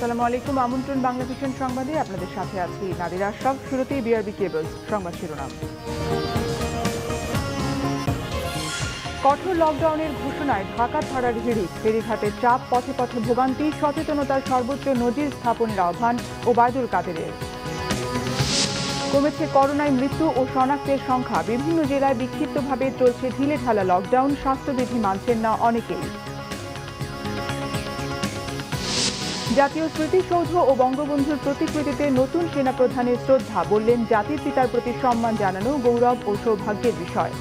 আসসালামু আলাইকুম। আমন্ত্রণ বাংলা ভিশন সংবাদে আপনাদের সাথে আছি নাদিরা আশরাফ। শুরুতেই বিআরবি কেবলস সংবাদ শিরোনাম। কঠোর লকডাউনের ঘোষণায় ঢাকা ছাড়ার হিড়িক, ফেরিঘাটের চাপ, পথে পথে ভোগান্তি, সচেতনতার সর্বোচ্চ নজির স্থাপনের আহ্বান ওবায়দুল কাদেরের। কমেছে করোনায় মৃত্যু ও শনাক্তের সংখ্যা, বিভিন্ন জেলায় বিক্ষিপ্তভাবে চলছে ঢিলেঢালা লকডাউন, স্বাস্থ্যবিধি মানছেন না অনেকেই। জাতীয় স্মৃতিসৌধ ও বঙ্গবন্ধুর প্রতিকৃতিতে নতুন সেনাপ্রধানের শ্রদ্ধা, বললেন জাতির পিতার প্রতি সম্মান জানানো গৌরব ও সৌভাগ্যের বিষয়।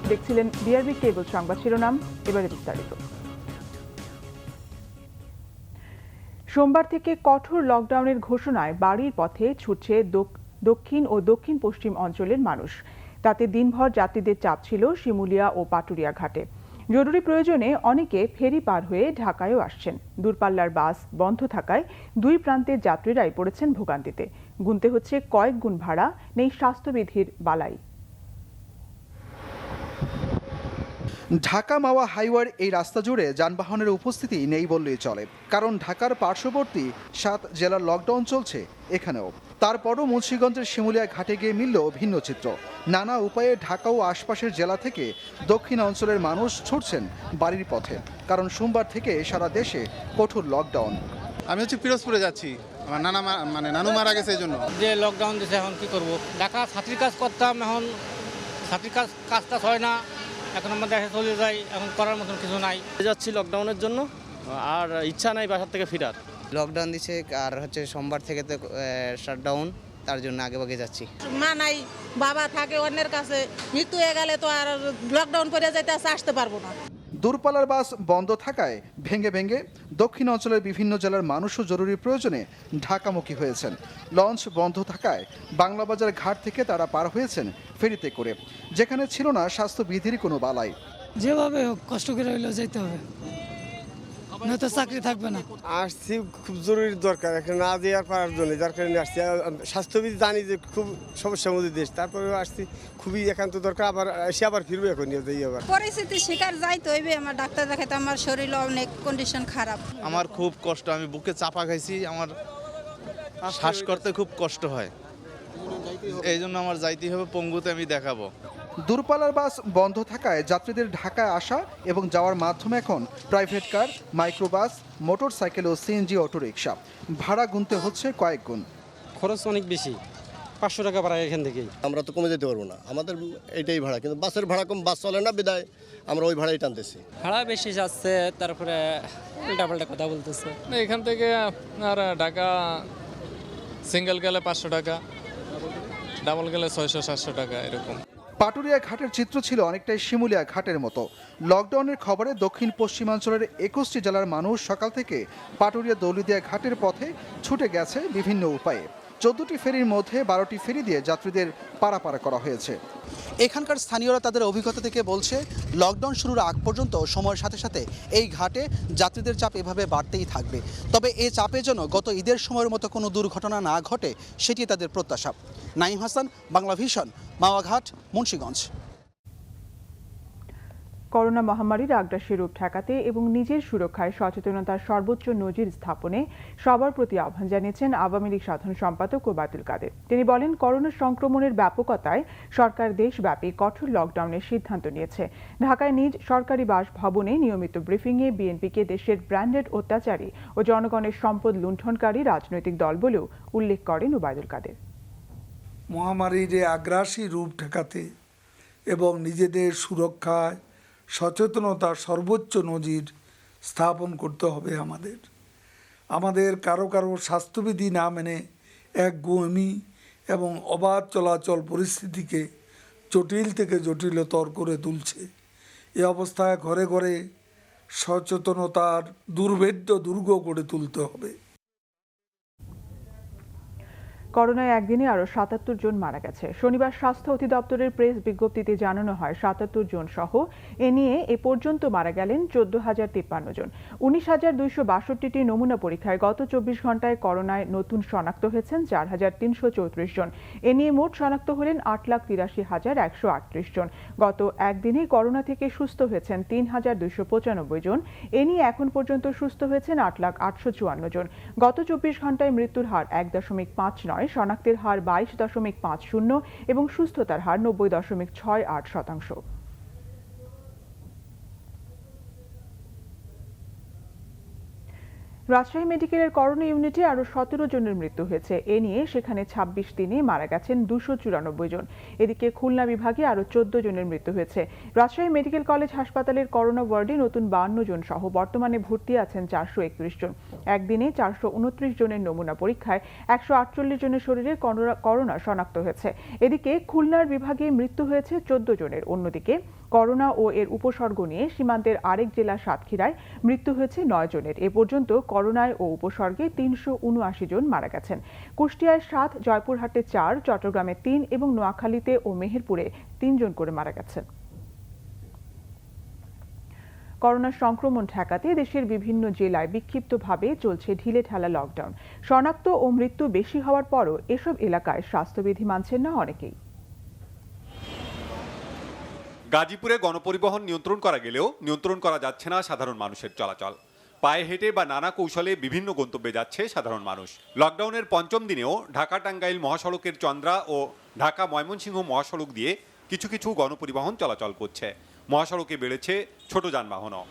দেখছিলেন বিআরবি কেবল সংবাদ শিরোনাম, এবারে বিস্তারিত। সোমবার থেকে কঠোর লকডাউনের ঘোষণায় বাড়ির পথে ছুটছে দক্ষিণ ও দক্ষিণ পশ্চিম অঞ্চলের মানুষ। তাতে দিনভর যাত্রীদের চাপ ছিল শিমুলিয়া ও পাটুরিয়া ঘাটে। জরুরি প্রয়োজনে অনেকে ফেরি পার হয়ে ঢাকায়ও আসছেন। দূরপাল্লার বাস বন্ধ থাকায় দুই প্রান্তের যাত্রীরাই পড়েছেন ভোগান্তিতে। গুনতে হচ্ছে কয়েক গুণ ভাড়া, নেই স্বাস্থ্যবিধির বালাই। ঢাকা মাওয়া হাইওয়ের এই রাস্তা জুড়ে যানবাহনের উপস্থিতি নেই বললেই চলে, কারণ ঢাকার পার্শ্ববর্তী 7 জেলার লকডাউন চলছে এখানেও। তারপরও মুন্সিগঞ্জের শিমুলিয়া ঘাটে গিয়ে মিলল ভিন্ন চিত্র। নানা উপায়ে ঢাকা ও আশপাশের জেলা থেকে দক্ষিণ অঞ্চলের মানুষ ছুটছেন বাড়ির পথে, কারণ সোমবার থেকে সারা দেশে কঠোর লকডাউন। আমি পিরোজপুরে যাচ্ছি, আমার নানু মারা গেছে, এই জন্য যে লকডাউন দিয়েছে। এখন কি করবো, ঢাকা ছাত্রীর কাজ করতাম, এখন ছাত্রীর কাজটা হয় না, এখন আমরা দেশে চলে যাই, এখন করার মতন কিছু নাই। যাচ্ছি লকডাউনের জন্য, আর ইচ্ছা নাই বাসার থেকে ফেরার। লকডাউন দিছে আর সোমবার থেকে তো শাটডাউন, তার জন্য আগে যাচ্ছি। মা নাই, বাবা থাকে অন্যের কাছে, মৃত্যু হয়ে গেলে তো আর লকডাউন করে যাইতে আসতে পারবো না। দূরপাল্লার বাস বন্ধ থাকায় ভেঙে ভেঙে দক্ষিণ অঞ্চলের বিভিন্ন জেলার মানুষও জরুরি প্রয়োজনে ঢাকামুখী হয়েছেন। লঞ্চ বন্ধ থাকায় বাংলাবাজার ঘাট থেকে তারা পার হয়েছেন ফেরিতে করে, যেখানে ছিল না স্বাস্থ্যবিধির কোনো বালাই। যেভাবে হোক কষ্ট করে হইলেও যেতে হবে, নয়তো চাকরি থাকবে না। আসছি খুব জরুরি দরকার, একটা না দেওয়ার পারার জন্য, যার কারণে আসছি। স্বাস্থ্যবিধি জানি যে খুব সমস্যার মধ্যে দেশ, তারপরেও আসছি, খুবই একান্ত দরকার। আবার ফিরবো এখন আবার পরিস্থিতির শিকার যাইতে হইবে। আমার ডাক্তার দেখাতে, আমার শরীর অনেক কন্ডিশন খারাপ। আমার খুব কষ্ট, আমি বুকে চাপা খাইছি, আমার শ্বাস করতে খুব কষ্ট হয়, এই জন্য আমার যাইতে হবে। পঙ্গুতে আমি দেখাবো। দূরপাল্লার বাস বন্ধ থাকায় যাত্রীদের ঢাকায় আসা এবং যাওয়ার মাধ্যমে এখন private car, microbus, motor cycle ও সিএনজি অটোরিকশা। ভাড়া গুনতে হচ্ছে কয়েক গুণ। খরচ অনেক বেশি, 500 টাকা ভাড়া এখান থেকেই। আমরা তো কমে যেতে পারবো না, আমাদের এইটাই ভাড়া, কিন্তু বাসের ভাড়া কম, বাস চলে না বিদায় আমরা ওই ভাড়াই টানতেছি। ভাড়া বেশি যাচ্ছে, তারপরে উল্টাপাল্টা কথা বলতেছে। এখান থেকে আর ঢাকা সিঙ্গেল গেলে 500 টাকা, ডাবল গেলে 600-700 টাকা এরকম। পাটুরিয়া ঘাটের চিত্র ছিল অনেকটাই শিমুলিয়া ঘাটের মতো। লকডাউনের খবরে দক্ষিণ পশ্চিমাঞ্চলের 21টি জেলার মানুষ সকাল থেকে পাটুরিয়া দৌলতদিয়া ঘাটের পথে ছুটে গেছে বিভিন্ন উপায়ে। 14টি ফেরির মধ্যে 12টি ফেরি দিয়ে যাত্রীদের পারাপার করা হয়েছে। এখানকার স্থানীয়রা তাদের অভিজ্ঞতা থেকে বলছে, লকডাউন শুরুর আগ পর্যন্ত সময়ের সাথে সাথে এই ঘাটে যাত্রীদের চাপ এভাবে বাড়তেই থাকবে। তবে এই চাপে যেন গত ঈদের সময়ের মতো কোনো দুর্ঘটনা না ঘটে, সেটি তাদের প্রত্যাশা। নাইম হাসান, বাংলা ভিশন, মাওয়াঘাট, মুন্সিগঞ্জ। করোনা মহামারীর আগ্রাসী রূপ ঠেকাতে এবং নিজের সুরক্ষায় সচেতনতার সর্বোচ্চ নজির স্থাপনে সবার প্রতি আহ্বান জানিয়েছেন আওয়ামী লীগ সাধারণ সম্পাদক ওবায়দুল কাদের। তিনি বলেন, করোনা সংক্রমণের ব্যাপকতায় সরকার দেশব্যাপী কঠোর লকডাউনের সিদ্ধান্ত নিয়েছে। ঢাকায় নিজ সরকারি বাসভবনে নিয়মিত ব্রিফিংয়ে বিএনপিকে দেশের ব্র্যান্ডেড অত্যাচারী ও জনগণের সম্পদ লুণ্ঠনকারী রাজনৈতিক দল বলেও উল্লেখ করেন ওবায়দুল কাদের। মহামারীর আগ্রাসী রূপ ঠেকাতে এবং নিজেদের সুরক্ষায় সচেতনতার সর্বোচ্চ নজির স্থাপন করতে হবে। আমাদের কারো স্বাস্থ্যবিধি না মেনে একগুঁয়েমি এবং অবাধ চলাচল পরিস্থিতিকে জটিল থেকে জটিলতর করে তুলছে। এ অবস্থায় ঘরে ঘরে সচেতনতার দুর্ভেদ্য দুর্গ গড়ে তুলতে হবে। করোনায় একদিনে আরও ৭৭ জন মারা গেছে। শনিবার স্বাস্থ্য অধিদপ্তরের প্রেস বিজ্ঞপ্তিতে জানানো হয় ৭৭ জন সহ এ নিয়ে এ পর্যন্ত মারা গেলেন ১৪,০৫৩ জন। ১৯,২৬২টি নমুনা পরীক্ষায় গত ২৪ ঘন্টায় করোনায় নতুন শনাক্ত হয়েছেন ৪,৩৩৪ জন। এ নিয়ে মোট শনাক্ত হলেন ৮,৮৩,১৩৮ জন। গত একদিনে করোনা থেকে সুস্থ হয়েছেন ৩,২৯৫ জন। এ নিয়ে এখন পর্যন্ত সুস্থ হয়েছেন ৮,৮৫৪ জন। গত ২৪ ঘন্টায় মৃত্যুর হার ১.৫৯, শনাক্তের হার ২২.৫০ এবং সুস্থতার হার ৯০.৬৮%। রাজশাহী মেডিকেলের করোনা ইউনিটে আরও ১৭ জনের মৃত্যু হয়েছে। এ নিয়ে সেখানে ২৬ দিনে মারা গেছেন ২৯৪ জন। এদিকে খুলনা বিভাগে আরও ১৪ জনের মৃত্যু হয়েছে। রাজশাহী মেডিকেল কলেজ হাসপাতালের করোনা ওয়ার্ডে নতুন ৫২ জন সহ বর্তমানে ভর্তি আছেন ৪৩১ জন। একদিনে ৪২৯ জনের নমুনা পরীক্ষায় ১৪৮ জনের শরীরে করোনা শনাক্ত হয়েছে। এদিকে খুলনার বিভাগে মৃত্যু হয়েছে ১৪ জনের। অন্যদিকে করোনা ও এর উপসর্গ নিয়ে সীমান্তের আরেক জেলা সাতক্ষীরায় মৃত্যু হয়েছে ৯ জনের। এ পর্যন্ত করোনায় ও উপসর্গে ৩৭৯ জন মারা গেছেন। কুষ্টিয়ায় ৭, জয়পুরহাটে ৪, চট্টগ্রামে ৩ এবং নোয়াখালীতে ও মেহেরপুরে ৩ জন করে মারা গেছেন। করোনার সংক্রমণ ঠেকাতে দেশের বিভিন্ন জেলায় বিক্ষিপ্তভাবে চলছে ঢিলেঢালা লকডাউন। শনাক্ত ও মৃত্যু বেশি হওয়ার পরও এসব এলাকায় স্বাস্থ্যবিধি মানছেন না অনেকেই। গাজীপুরে গণপরিবহন নিয়ন্ত্রণ করা গেলেও নিয়ন্ত্রণ করা যাচ্ছে না সাধারণ মানুষের চলাচল। পায়ে হেঁটে বা নানা কৌশলে বিভিন্ন গন্তব্যে যাচ্ছে সাধারণ মানুষ। লকডাউনের পঞ্চম দিনেও ঢাকা টাঙ্গাইল মহাসড়কের চন্দ্রা ও ঢাকা ময়মনসিংহ মহাসড়ক দিয়ে কিছু কিছু গণপরিবহন চলাচল করছে। মহাসড়কে বেড়েছে ছোট যানবাহনও।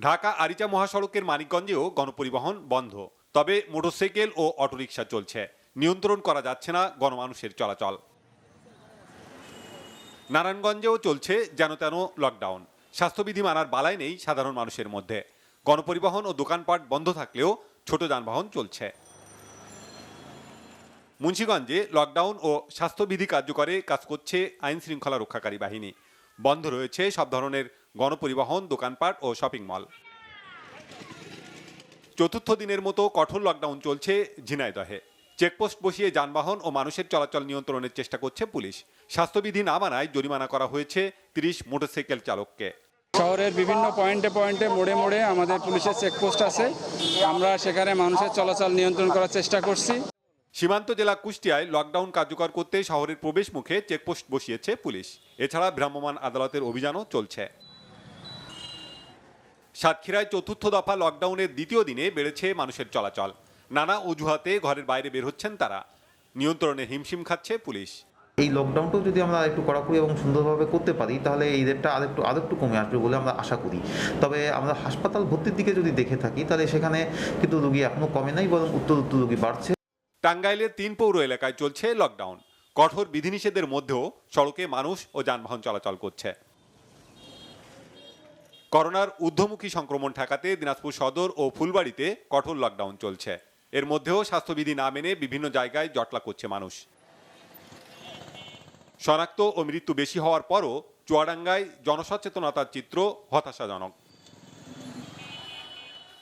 ঢাকা আরিচা মহাসড়কের মানিকগঞ্জেও গণপরিবহন বন্ধ, তবে মোটরসাইকেল ও অটোরিকশা চলছে। নিয়ন্ত্রণ করা যাচ্ছে না গণমানুষের চলাচল। নারায়ণগঞ্জেও চলছে যেন তেন লকডাউন। স্বাস্থ্যবিধি মানার বালাই নেই সাধারণ মানুষের মধ্যে। গণপরিবহন ও দোকানপাট বন্ধ থাকলেও ছোট যানবাহন চলছে। মুন্সিগঞ্জে লকডাউন ও স্বাস্থ্যবিধি কার্যকরে কাজ করছে আইন শৃঙ্খলা রক্ষাকারী বাহিনী। বন্ধ রয়েছে সব ধরনের গণপরিবহন, দোকানপাট ও শপিং মল। চতুর্থ দিনের মতো কঠোর লকডাউন চলছে ঝিনাইদহে। চেকপোস্ট বসিয়ে যানবাহন ও মানুষের চলাচল নিয়ন্ত্রণের চেষ্টা করছে পুলিশ। স্বাস্থ্যবিধি না মানায় জরিমানা করা হয়েছে ৩০ মোটরসাইকেল চালককে। শহরের বিভিন্ন পয়েন্টে মোড়ে মোড়ে আমাদের পুলিশের চেকপোস্ট আছে, আমরা সেখানে মানুষের চলাচল নিয়ন্ত্রণ করার চেষ্টা করছি। সীমান্ত জেলা কুষ্টিয়ায় লকডাউন কার্যকর করতে শহরের প্রবেশ মুখে চেকপোস্ট বসিয়েছে পুলিশ। এছাড়া ভ্রাম্যমাণ আদালতের অভিযানও চলছে। সাতক্ষীরায় চতুর্থ দফা লকডাউনের দ্বিতীয় দিনে বেড়েছে মানুষের চলাচল। নানা অজুহাতে ঘরের বাইরে বের হচ্ছেন তারা। নিয়ন্ত্রণে হিমশিম খাচ্ছে পুলিশ। এই লকডাউনটাও যদি আমরা একটু কড়াকড়ি এবং সুন্দরভাবে করতে পারি তাহলে এই রেটটা আরেকটু কমে আসবে বলে আমরা আশা করি। তবে আমরা হাসপাতাল ভর্তির দিকে যদি দেখে থাকি তাহলে সেখানে কিন্তু রোগী এখনো কমে নাই, বরং উত্তর রোগী বাড়ছে। টাঙ্গাইলের 3 পৌর এলাকায় চলছে লকডাউন। কঠোর বিধিনিষেধের মধ্যেও সড়কে মানুষ ও যানবাহন চলাচল করছে। করোনার ঊর্ধ্বমুখী সংক্রমণ ঠেকাতে দিনাজপুর সদর ও ফুলবাড়িতে কঠোর লকডাউন চলছে। এর মধ্যেও স্বাস্থ্যবিধি না মেনে বিভিন্ন জায়গায় জটলা করছে মানুষ। শনাক্ত ও মৃত্যু বেশি হওয়ার পরও চুয়াডাঙ্গায় জনসচেতনতার চিত্র হতাশাজনক।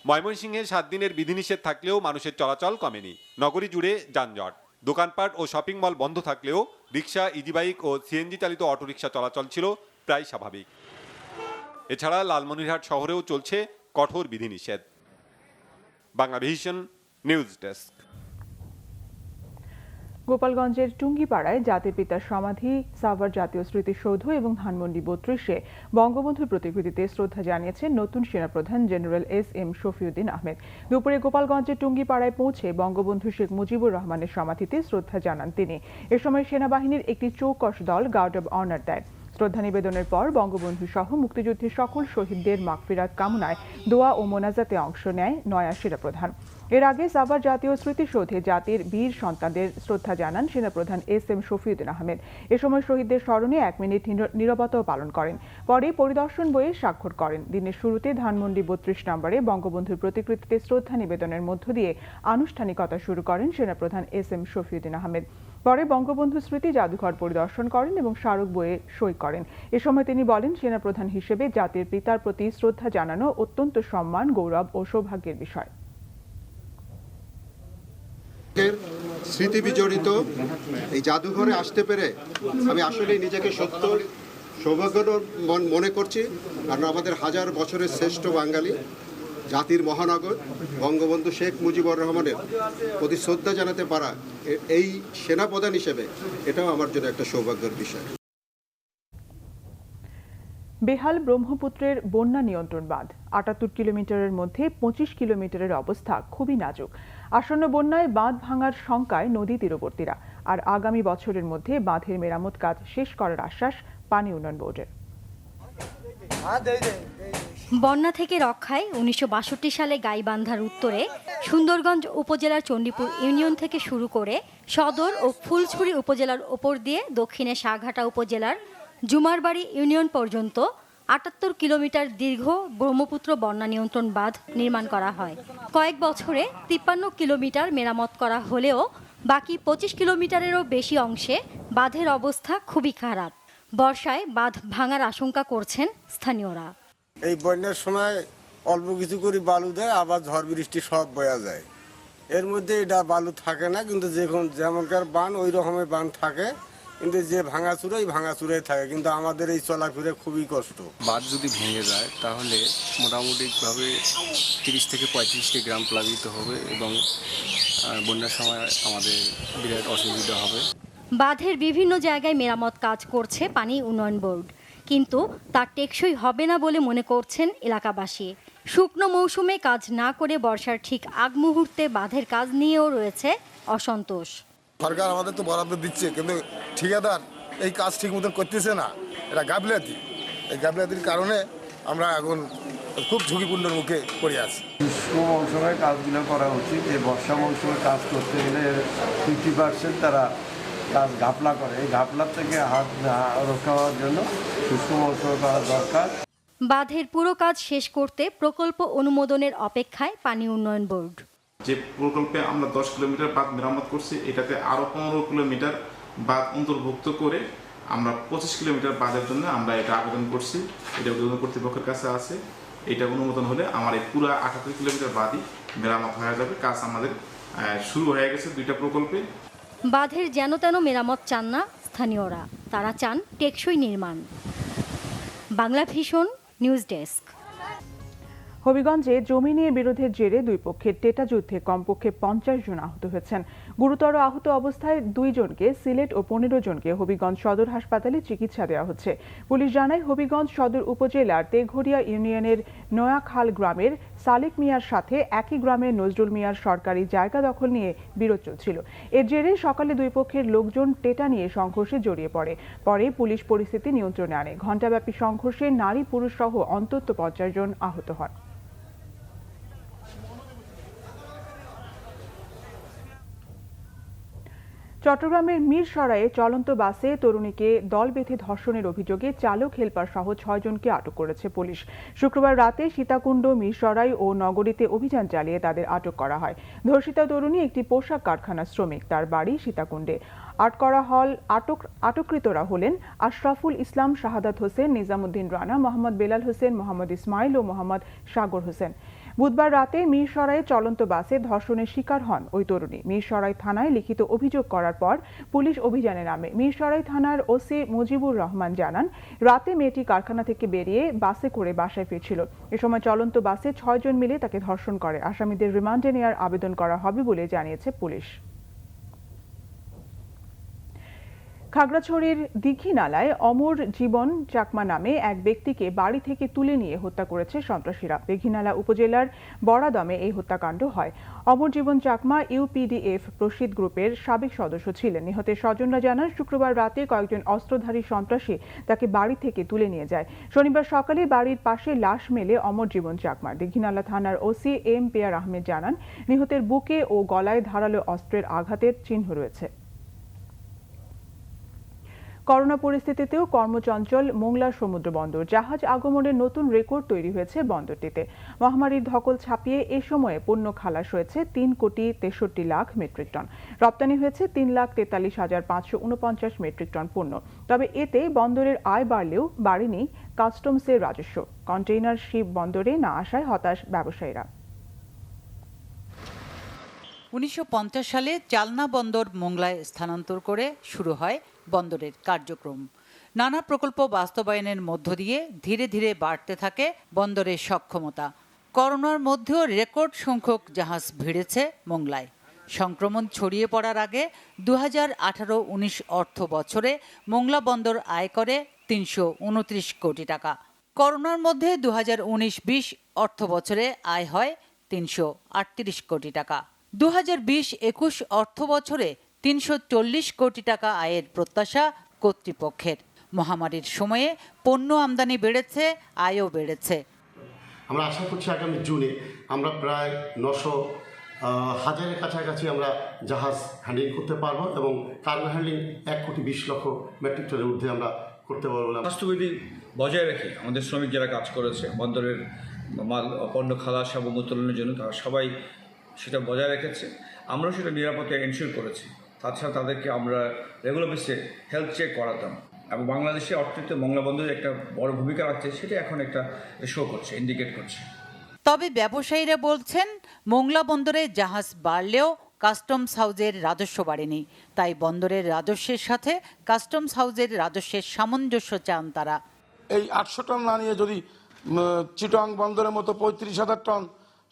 ময়মনসিংহে 7 দিনের বিধিনিষেধ থাকলেও মানুষের চলাচল কমেনি। নগরী জুড়ে যানজট। দোকানপাট ও শপিং মল বন্ধ থাকলেও রিক্সা, ইজিবাইক ও সিএনজি চালিত অটোরিকশা চলাচল ছিল প্রায় স্বাভাবিক। এছাড়া লালমনিরহাট শহরেও চলছে কঠোর বিধিনিষেধ। Banglavision news desk. গোপালগঞ্জের টুঙ্গিপাড়ায় জাতির পিতার সমাধি, সাভার জাতীয় স্মৃতিসৌধ এবং ধানমন্ডি ৩২-এ বঙ্গবন্ধুর প্রতিকৃতিতে শ্রদ্ধা জানিয়েছেন নতুন সেনাপ্রধান জেনারেল এস.এম. শফিউদ্দিন আহমেদ। দুপুরে গোপালগঞ্জের টুঙ্গিপাড়ায় পৌঁছে বঙ্গবন্ধু শেখ মুজিবুর রহমানের সমাধিতে শ্রদ্ধা জানান তিনি। এ সময় সেনাবাহিনীর একটি চৌকস দল গার্ড অব অনার দেয়। শ্রদ্ধা নিবেদনের পর বঙ্গবন্ধু সহ মুক্তিযুদ্ধের সকল শহীদদের মাগফিরাত কামনায় দোয়া ও মোনাজাতে অংশ নেয় নয়া সেনাপ্রধান। এর আগে সাভার জাতীয় স্মৃতিসৌধে জাতির বীর সন্তানদের শ্রদ্ধা জানান সেনাপ্রধান এস.এম. শফিউদ্দিন আহমেদ। এ সময় শহীদদের স্মরণে 1 মিনিট নীরবতাও পালন করেন। পরে পরিদর্শন বইয়ে স্বাক্ষর করেন। দিনের শুরুতে ধানমন্ডি 32 নম্বরে বঙ্গবন্ধুর প্রতিকৃতিতে শ্রদ্ধা নিবেদনের মধ্য দিয়ে আনুষ্ঠানিকতা শুরু করেন সেনাপ্রধান এস.এম. শফিউদ্দিন আহমেদ। পরে বঙ্গবন্ধু স্মৃতি জাদুঘর পরিদর্শন করেন এবং স্মারক বইয়ে সই করেন। এ সময় তিনি বলেন, সেনাপ্রধান হিসেবে জাতির পিতার প্রতি শ্রদ্ধা জানানো অত্যন্ত সম্মান, গৌরব ও সৌভাগ্যের বিষয়। স্মৃতি বিজড়িত এই জাদুঘরে আসতে পেরে আমি আসলেই নিজেকে সত্য সৌভাগ্য মনে করছি, কারণ আমাদের হাজার বছরের শ্রেষ্ঠ বাঙালি জাতির মহানগর বঙ্গবন্ধু শেখ মুজিবুর রহমানের প্রতি শ্রদ্ধা জানাতে পারা এই সেনাপ্রধান হিসেবে এটাও আমার জন্য একটা সৌভাগ্যের বিষয়। বেহাল ব্রহ্মপুত্রের বন্যা নিয়ন্ত্রণ বাঁধ ৭৮ কিলোমিটারের মধ্যে ২৫ কিলোমিটারের অবস্থা খুবই নাজুক। আসন্ন বন্যায় বাঁধ ভাঙার শঙ্কায় নদী তীরবর্তীরা। আর আগামী বছরের মধ্যে বাঁধের মেরামত কাজ শেষ করার আশ্বাস পানি উন্নয়ন বোর্ডের। বন্যা থেকে রক্ষায় ১৯৬২ সালে গাইবান্ধার উত্তরে সুন্দরগঞ্জ উপজেলার চণ্ডীপুর ইউনিয়ন থেকে শুরু করে সদর ও ফুলছড়ি উপজেলার ওপর দিয়ে দক্ষিণে সাঘাটা উপজেলার জুমারবাড়ি ইউনিয়ন পর্যন্ত ৭৮ কিলোমিটার দীর্ঘ ব্রহ্মপুত্র বন্যা নিয়ন্ত্রণ বাঁধ নির্মাণ করা হয়। কয়েক বছরে ৫৩ কিলোমিটার মেরামত করা হলেও বাকি ২৫ কিলোমিটারেরও বেশি অংশে বাঁধের অবস্থা খুবই খারাপ। বর্ষায় বাঁধ ভাঙার আশঙ্কা করছেন স্থানীয়রা। এই বন্যার সময় অল্প কিছু করে বালু দেয়, আবার ঝড় বৃষ্টি সব বয়া যায়। এর মধ্যে এটা বালু থাকে না, কিন্তু যেমনকার বান ওই রকমের বান থাকে, কিন্তু যে ভাঙাচুরা এই ভাঙাচুরাই থাকে, কিন্তু আমাদের এই চলাফেরা খুবই কষ্ট। বাঁধ যদি ভেঙে যায় তাহলে মোটামুটিভাবে ৩০ থেকে ৩৫টি গ্রাম প্লাবিত হবে এবং বন্যার সময় আমাদের বিরাট অসুবিধা হবে। বাঁধের বিভিন্ন জায়গায় মেরামত কাজ করছে পানি উন্নয়ন বোর্ড, কিন্তু তা টেকসই হবে না বলে মনে করছেন এলাকাবাসী। শুকনো মৌসুমে কাজ না করে বর্ষার ঠিক আগ মুহূর্তে বাঁধের কাজ নিয়েও রয়েছে অসন্তোষ। সরকার আমাদের তো বরাদ্দ দিচ্ছে, কিন্তু ঠিকাদার এই কাজ ঠিক মতন করতেছে না। এটা গাফিলতি। এই গাফিলতির কারণে আমরা এখন খুব ঝুঁকিপূর্ণের মুখে পড়ে আছি। গ্রীষ্ম মৌসুমে কাজগুলো করা উচিত। এই বর্ষা মৌসুমে কাজ করতে গেলে 50% তারা কাজ ঘাপলা করে। এই ঘাপলার থেকে হাত রক্ষা হওয়ার জন্য শুষ্ক মৌসুমে করা দরকার। বাঁধের পুরো কাজ শেষ করতে প্রকল্প অনুমোদনের অপেক্ষায় পানি উন্নয়ন বোর্ড। যে প্রকল্পে আমরা 10 কিলোমিটার বাঁধ মেরামত করছি, এটাতে আরও 15 কিলোমিটার বাঁধ অন্তর্ভুক্ত করে আমরা 25 কিলোমিটার বাঁধের জন্য আমরা এটা আবেদন করছি। এটা উদ্বোধন কর্তৃপক্ষের কাছে আছে। এটা অনুমোদন হলে আমার এই পুরো 78 কিলোমিটার বাঁধই মেরামত হয়ে যাবে। কাজ আমাদের শুরু হয়ে গেছে 2টা প্রকল্পে। বাঁধের যেন তেন মেরামত চান না স্থানীয়রা, তারা চান টেকসই নির্মাণ। Bangla vision news desk. হবিগঞ্জে জমি নিয়ে বিরোধের জেরে দুই পক্ষের টেটা যুদ্ধে কমপক্ষে 50 জন আহত হয়েছেন। গুরুতর আহত অবস্থায় 2 জনকে সিলেট ও 15 জনকে হবিগঞ্জ সদর হাসপাতালে চিকিৎসা দেওয়া হচ্ছে। পুলিশ জানায়, হবিগঞ্জ সদর উপজেলার তেঘরিয়া ইউনিয়নের নয়াখাল গ্রামের সালেক মিয়ার সাথে একই গ্রামের নজরুল মিয়ার সরকারি জায়গা দখল নিয়ে বিরোধ চলছিল। এর জেরে সকালে দুই পক্ষের লোকজন টেটা নিয়ে সংঘর্ষে জড়িয়ে পড়ে। পরে পুলিশ পরিস্থিতি নিয়ন্ত্রণে আনে। ঘণ্টাব্যাপী সংঘর্ষে নারী পুরুষ সহ অন্তত 50 জন আহত হন। চট্টগ্রামের মিরসরাইয়ে চলন্ত বাসে তরুণীকে দল বেঁধে ধর্ষণের অভিযোগে চালক হেলপার সহ 6 জনকে আটক করেছে পুলিশ। শুক্রবার রাতে সীতাকুণ্ড, মিরসরাই ও নগরীতে অভিযান চালিয়ে তাদের আটক করা হয়। ধর্ষিতা তরুণী একটি পোশাক কারখানার শ্রমিক, তার বাড়ি সীতাকুণ্ডে। আটককৃতরা হলেন আশরাফুল ইসলাম, শাহাদাত হোসেন, নিজামুদ্দিন রানা, মোহাম্মদ বেলাল হোসেন, মোহাম্মদ ইসমাইল ও মোহাম্মদ সাগর হোসেন। বুধবার রাতে মিরসরাইয়ে চলন্ত বাসে ধর্ষণের শিকার হন ওই তরুণী। মিরসরাই থানায় লিখিত অভিযোগ করার পর পুলিশ অভিযানে নামে। মিরসরাই থানার ওসি মুজিবুর রহমান জানান, রাতে মেয়েটি কারখানা থেকে বেরিয়ে বাসে করে বাসায় ফিরছিল। এ সময় চলন্ত বাসে 6 জন মিলে তাকে ধর্ষণ করে। আসামিদের রিমান্ডে নেওয়ার আবেদন করা হবে বলে জানিয়েছে পুলিশ। খাগড়াছড়ির দীঘিনালায় অমর জীবন চাকমা নামে এক ব্যক্তিকে বাড়ি থেকে তুলে নিয়ে হত্যা করেছে সন্ত্রাসীরা। দীঘিনালা উপজেলার বড়াদমে এই হত্যাকাণ্ড হয়। অমর জীবন চাকমা ইউপিডিএফ প্রসিদ্ধ গ্রুপের সাবেক সদস্য ছিলেন। নিহতের স্বজনরা জানান, শুক্রবার রাতে কয়েকজন অস্ত্রধারী সন্ত্রাসী তাকে বাড়ি থেকে তুলে নিয়ে যায়। শনিবার সকালে বাড়ির পাশে লাশ মেলে অমর জীবন চাকমার। দীঘিনালা থানার ওসি এম পেয়ার আহমেদ জানান, নিহতের বুকে ও গলায় ধারালো অস্ত্রের আঘাতের চিহ্ন রয়েছে। করোনা পরিস্থিতিতেও কর্মচঞ্চল মোংলা সমুদ্র বন্দর। জাহাজ আগমনের নতুন রেকর্ড তৈরি হয়েছে বন্দরটিতে। মহামারীর ধকল ছাপিয়ে এ সময়ে পণ্য খালাস হয়েছে 3,63,00,000 মেট্রিক টন। রপ্তানি হয়েছে 3,43,549 মেট্রিক টন পণ্য। তবে এতে বন্দরের আয় বাড়লেও বাড়েনি কাস্টমসের রাজস্ব। কন্টেইনার শিপ বন্দরে না আসায় হতাশ ব্যবসায়ীরা। 1950 সালে চালনা বন্দর মোংলায় স্থানান্তর করে শুরু হয় বন্দরের কার্যক্রম। নানা প্রকল্প বাস্তবায়নের মধ্য দিয়ে ধীরে ধীরে বাড়তে থাকে বন্দরের সক্ষমতা। করোনার মধ্যেও রেকর্ড সংখ্যক জাহাজ ভিড়েছে মোংলায়। সংক্রমণ ছড়িয়ে পড়ার আগে 2018-19 অর্থ বছরে মোংলা বন্দর আয় করে 329 কোটি টাকা। করোনার মধ্যে 2019-20 অর্থ বছরে আয় হয় 338 কোটি টাকা। 2020-21 অর্থ বছরে 340 কোটি টাকা আয়ের প্রত্যাশা কর্তৃপক্ষের। মহামারীর সময়ে পণ্য আমদানি বেড়েছে, আয়ও বেড়েছে। আমরা আশা করছি আগামী জুনে আমরা প্রায় 900,000-এর কাছাকাছি আমরা জাহাজ হ্যান্ডলিং করতে পারবো এবং কার্গো হ্যান্ডলিং 1,20,00,000 মেট্রিক টনের ঊর্ধ্বে আমরা করতে পারবো। স্বাস্থ্যবিধি বজায় রেখে আমাদের শ্রমিক যারা কাজ করেছে বন্দরের মাল পণ্য খালাস এবং উত্তোলনের জন্য তারা সবাই সেটা বজায় রেখেছে। আমরাও সেটা নিরাপত্তা এনশিওর করেছি। তাছাড়া তাদেরকে আমরা রেগুলার বেসে হেলথ চেক করাতাম এবং বাংলাদেশের অর্থনীতিতে মোংলা বন্দরের একটা বড় ভূমিকা রাখছে, সেটা এখন একটা শো করছে, ইন্ডিকেট করছে। তবে ব্যবসায়ীরা বলছেন মোংলা বন্দরে জাহাজ বাড়লেও কাস্টমস হাউজের রাজস্ব বাড়েনি। তাই বন্দরের রাজস্বের সাথে কাস্টমস হাউজের রাজস্বের সামঞ্জস্য চান তারা। এই 800 টন না নিয়ে যদি চিটাং বন্দরের মতো 35,000 টন,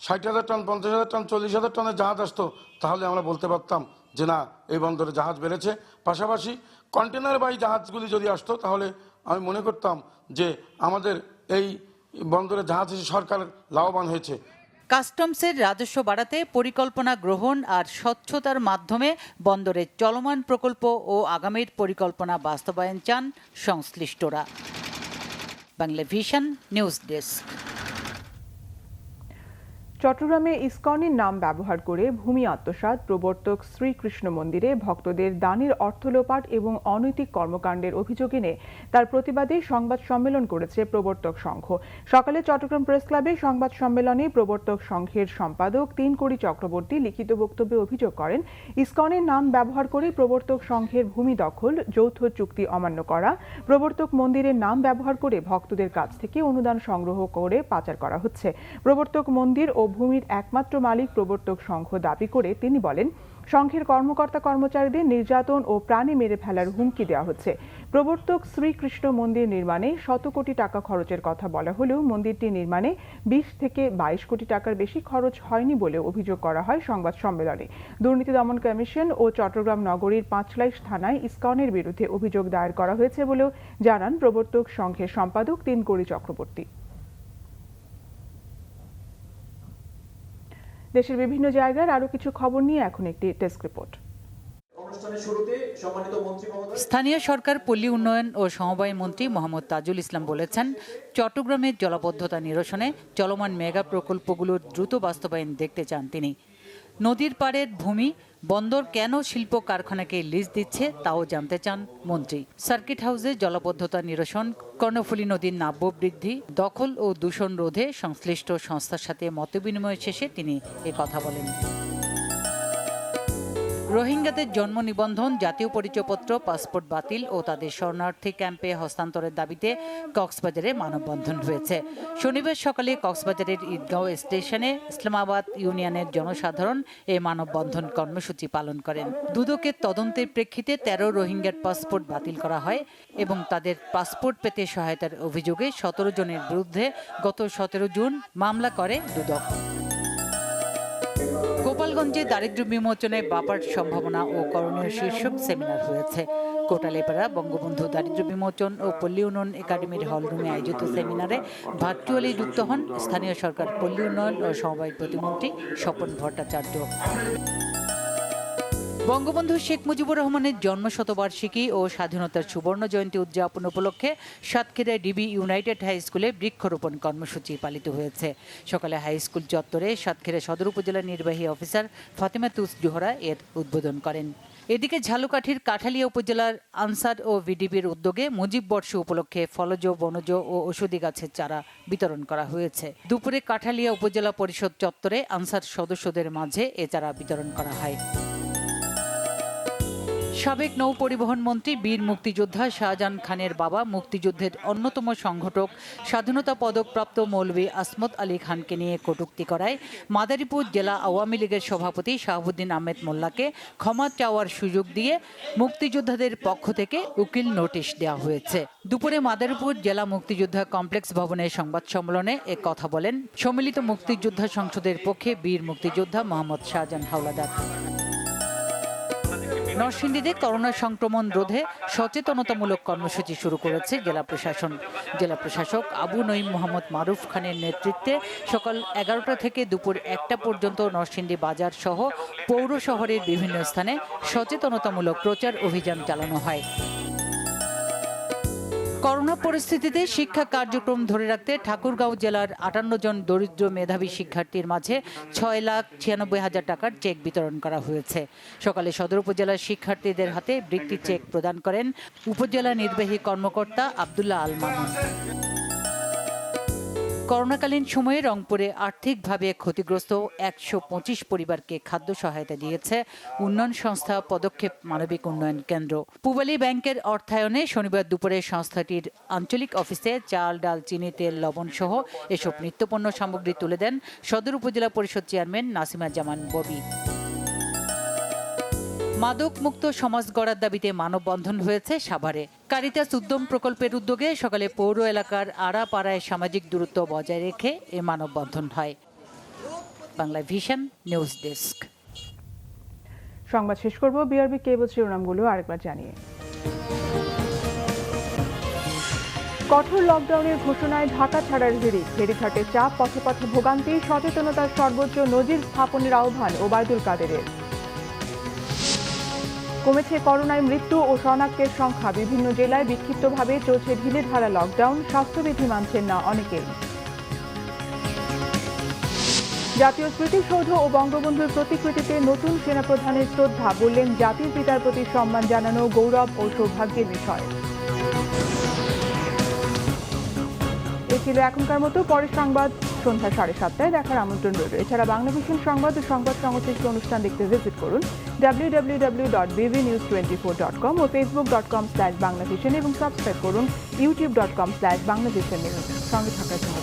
60,000 টন, 50,000 টন, 40,000 টনের জাহাজ আসতো, তাহলে আমরা বলতে পারতাম যে না, এই বন্দরে জাহাজ বেড়েছে। পাশাপাশি কন্টেনার বাই জাহাজগুলি যদি আসতো, তাহলে আমি মনে করতাম যে আমাদের এই বন্দরে জাহাজ এসে সরকার লাভবান হয়েছে। কাস্টমসের রাজস্ব বাড়াতে পরিকল্পনা গ্রহণ আর স্বচ্ছতার মাধ্যমে বন্দরের চলমান প্রকল্প ও আগামীর পরিকল্পনা বাস্তবায়ন চান সংশ্লিষ্টরা। Bangla vision news desk. চট্টগ্রামে ইসকনের নাম ব্যবহার করে ভূমি আত্মসাৎ, প্রবর্তক শ্রীকৃষ্ণ মন্দিরে ভক্তদের দানের অর্থ লোপাট এবং অনৈতিক কর্মকাণ্ডের অভিযোগ এনে তার প্রতিবাদে সংবাদ সম্মেলন করেছে প্রবর্তক সংঘ। সকালে চট্টগ্রাম প্রেস ক্লাবে সংবাদ সম্মেলনে প্রবর্তক সংঘের সম্পাদক 3 কোটি চক্রবর্তী লিখিত বক্তব্যে অভিযোগ করেন, ইসকনের নাম ব্যবহার করে প্রবর্তক সংঘের ভূমি দখল, যৌথ চুক্তি অমান্য করা, প্রবর্তক মন্দিরের নাম ব্যবহার করে ভক্তদের কাছ থেকে অনুদান সংগ্রহ করে পাচার করা হচ্ছে। প্রবর্তক মন্দির ও ভূমির একমাত্র মালিক প্রবর্তক সংঘ দাবি করে তিনি বলেন, সংঘের কর্মকর্তা কর্মচারীদের নির্যাতন ও প্রাণে মেরে ফেলার হুমকি দেওয়া হচ্ছে। প্রবর্তক শ্রীকৃষ্ণ মন্দির নির্মাণে 100 কোটি টাকা খরচের কথা বলা হলেও মন্দিরটি নির্মাণে 20 থেকে 22 কোটি টাকার বেশি খরচ হয়নি বলে অভিযোগ করা হয় সংবাদ সম্মেলনে। দুর্নীতি দমন কমিশন ও চট্টগ্রাম নগরীর পাঁচলাইশ থানায় ইসকনের বিরুদ্ধে অভিযোগ দায়ের করা হয়েছে বলেও জানান প্রবর্তক সংঘের সম্পাদক 3 কোটি চক্রবর্তী। দেশের বিভিন্ন জায়গার আরো কিছু খবর নিয়ে এখন একটি ডেস্ক রিপোর্ট। স্থানীয় সরকার, পল্লী উন্নয়ন ও সমবায় মন্ত্রী মোহাম্মদ তাজুল ইসলাম বলেছেন, চট্টগ্রামের জলাবদ্ধতা নিরসনে চলমান মেগা প্রকল্পগুলোর দ্রুত বাস্তবায়ন দেখতে চান তিনি। নদীর পাড়ের ভূমি বন্দর কেন শিল্প কারখানাকে লিজ দিচ্ছে তাও জানতে চান মন্ত্রী। সার্কিট হাউসে জলাবদ্ধতা নিরসন, কর্ণফুলী নদীর নাব্য বৃদ্ধি, দখল ও দূষণ রোধে সংশ্লিষ্ট সংস্থার সাথে মতবিনিময় শেষে তিনি কথা বলেন। রোহিঙ্গাদের জন্ম নিবন্ধন, জাতীয় পরিচয়পত্র, পাসপোর্ট বাতিল ও তাদের শরণার্থী ক্যাম্পে হস্তান্তরের দাবিতে কক্সবাজারে মানববন্ধন হয়েছে। শনিবার সকালে কক্সবাজারের ঈদগাঁও স্টেশনে ইসলামাবাদ ইউনিয়নের জনসাধারণ এই মানববন্ধন কর্মসূচি পালন করেন। দুদকের তদন্তের প্রেক্ষিতে 13 রোহিঙ্গার পাসপোর্ট বাতিল করা হয় এবং তাদের পাসপোর্ট পেতে সহায়তার অভিযোগে 17 জনের বিরুদ্ধে গত 17 জুন মামলা করে দুদক। গোপালগঞ্জে দারিদ্র্য বিমোচনে বাপার সম্ভাবনা ও করণীয় শীর্ষক সেমিনার হয়েছে। কোটালীপাড়া বঙ্গবন্ধু দারিদ্র্য বিমোচন ও পল্লী উন্নয়ন একাডেমির হলরুমে আয়োজিত সেমিনারে ভার্চুয়ালি যুক্ত হন স্থানীয় সরকার, পল্লী উন্নয়ন ও সমবায় প্রতিমন্ত্রী স্বপন ভট্টাচার্য। বঙ্গবন্ধু শেখ মুজিবুর রহমানের জন্মশতবার্ষিকী ও স্বাধীনতার সুবর্ণ জয়ন্তী উদযাপন উপলক্ষে সাতক্ষীরা ডিবি ইউনাইটেড হাই স্কুলে বৃক্ষরোপণ কর্মসূচি পালিত হয়েছে। সকালে হাই স্কুল চত্বরে সাতক্ষীরা সদর উপজেলা নির্বাহী অফিসার ফাতেমা তুস জোহরা এর উদ্বোধন করেন। এদিকে ঝালকাঠির কাঠালিয়া উপজেলার আনসার ও ভিডিপির উদ্যোগে মুজিব বর্ষ উপলক্ষে ফলজ, বনজ ও ঔষধি গাছের চারা বিতরণ করা হয়েছে। দুপুরে কাঠালিয়া উপজেলা পরিষদ চত্বরে আনসার সদস্যদের মাঝে এ চারা বিতরণ করা হয়। সাবেক নৌ পরিবহন মন্ত্রী বীর মুক্তিযোদ্ধা শাহজাহান খানের বাবা মুক্তিযুদ্ধের অন্যতম সংগঠক স্বাধীনতা পদকপ্রাপ্ত মৌলভী আসমত আলী খানকে নিয়ে কটূক্তি করায় মাদারীপুর জেলা আওয়ামী লীগের সভাপতি শাহাবুদ্দিন আহমেদ মোল্লাকে ক্ষমা চাওয়ার সুযোগ দিয়ে মুক্তিযোদ্ধাদের পক্ষ থেকে উকিল নোটিশ দেওয়া হয়েছে। দুপুরে মাদারীপুর জেলা মুক্তিযোদ্ধা কমপ্লেক্স ভবনের সংবাদ সম্মেলনে এ কথা বলেন সম্মিলিত মুক্তিযোদ্ধা সংসদের পক্ষে বীর মুক্তিযোদ্ধা মোহাম্মদ শাহজাহান হাওলাদার। নরসিংদীতে করোনা সংক্রমণ রোধে সচেতনতামূলক কর্মসূচি শুরু করেছে জেলা প্রশাসন। জেলা প্রশাসক আবু নঈম মোহাম্মদ মারুফ খানের নেতৃত্বে সকাল 11টা থেকে দুপুর 1টা পর্যন্ত নরসিংদী বাজার সহ পৌর শহরের বিভিন্ন স্থানে সচেতনতামূলক প্রচার অভিযান চালানো হয়। করোনা পরিস্থিতিতে শিক্ষা কার্যক্রম ধরে রাখতে ঠাকুরগাঁও জেলার 58 জন দরিদ্র মেধাবী শিক্ষার্থীর মাঝে 6,96,000 টাকার চেক বিতরণ করা হয়েছে। সকালে সদর উপজেলার শিক্ষার্থীদের হাতে বৃত্তি চেক প্রদান করেন উপজেলা নির্বাহী কর্মকর্তা আব্দুল্লাহ আল মামুন। করোনাকালীন সময়ে রংপুরে আর্থিকভাবে ক্ষতিগ্রস্ত 125 পরিবারকে খাদ্য সহায়তা দিয়েছে উন্নয়ন সংস্থা পদক্ষেপ মানবিক উন্নয়ন কেন্দ্র। পূবালী ব্যাংকের অর্থায়নে শনিবার দুপুরে সংস্থাটির আঞ্চলিক অফিসে চাল, ডাল, চিনি, তেল, লবণ সহ এসব নিত্যপণ্য সামগ্রী তুলে দেন সদর উপজেলা পরিষদ চেয়ারম্যান নাসিমা জামান ববি। মাদক মুক্ত সমাজ গড়ার দাবিতে মানববন্ধন হয়েছে সাভারে। কারিতাস উদ্যম প্রকল্পের উদ্যোগে সকালে পৌর এলাকার আড়াপাড়ায় সামাজিক দূরত্ব বজায় রেখে এ মানববন্ধন হয়। Bangla vision news desk. সংবাদ শেষ করব বিআরবি কেবল শিরোনামগুলো আরেকবার জানিয়ে। কঠোর লকডাউনের ঘোষণায় ঢাকা ছাড়ার হিড়িক, ফেরিঘাটে চাপ, পথে পথে ভোগান্তি, সচেতনতার সর্বোচ্চ নজির স্থাপনের আহ্বান ওবায়দুল কাদেরের। কমেছে করোনায় মৃত্যু ও শনাক্তের সংখ্যা, বিভিন্ন জেলায় বিক্ষিপ্তভাবে চলছে ঢিলেঢালা লকডাউন, স্বাস্থ্যবিধি মানছেন না অনেকেই। জাতীয় স্মৃতিসৌধ ও বঙ্গবন্ধুর প্রতিকৃতিতে নতুন সেনাপ্রধানের শ্রদ্ধা, বললেন জাতির পিতার প্রতি সম্মান জানানো গৌরব ও সৌভাগ্যের বিষয়। এ ছিল এখনকার মতো। পরের সংবাদ সন্ধ্যা 7:30টায় দেখার আমন্ত্রণ রইল। এছাড়া বাংলা ভিশন সংবাদ ও সংবাদ সংশ্লিষ্ট অনুষ্ঠান দেখতে ভিজিট করুন www.bbnews24.com ও facebook.com/banglavision এবং সাবস্ক্রাইব করুন youtube.com/banglavision news। সঙ্গে থাকার জন্য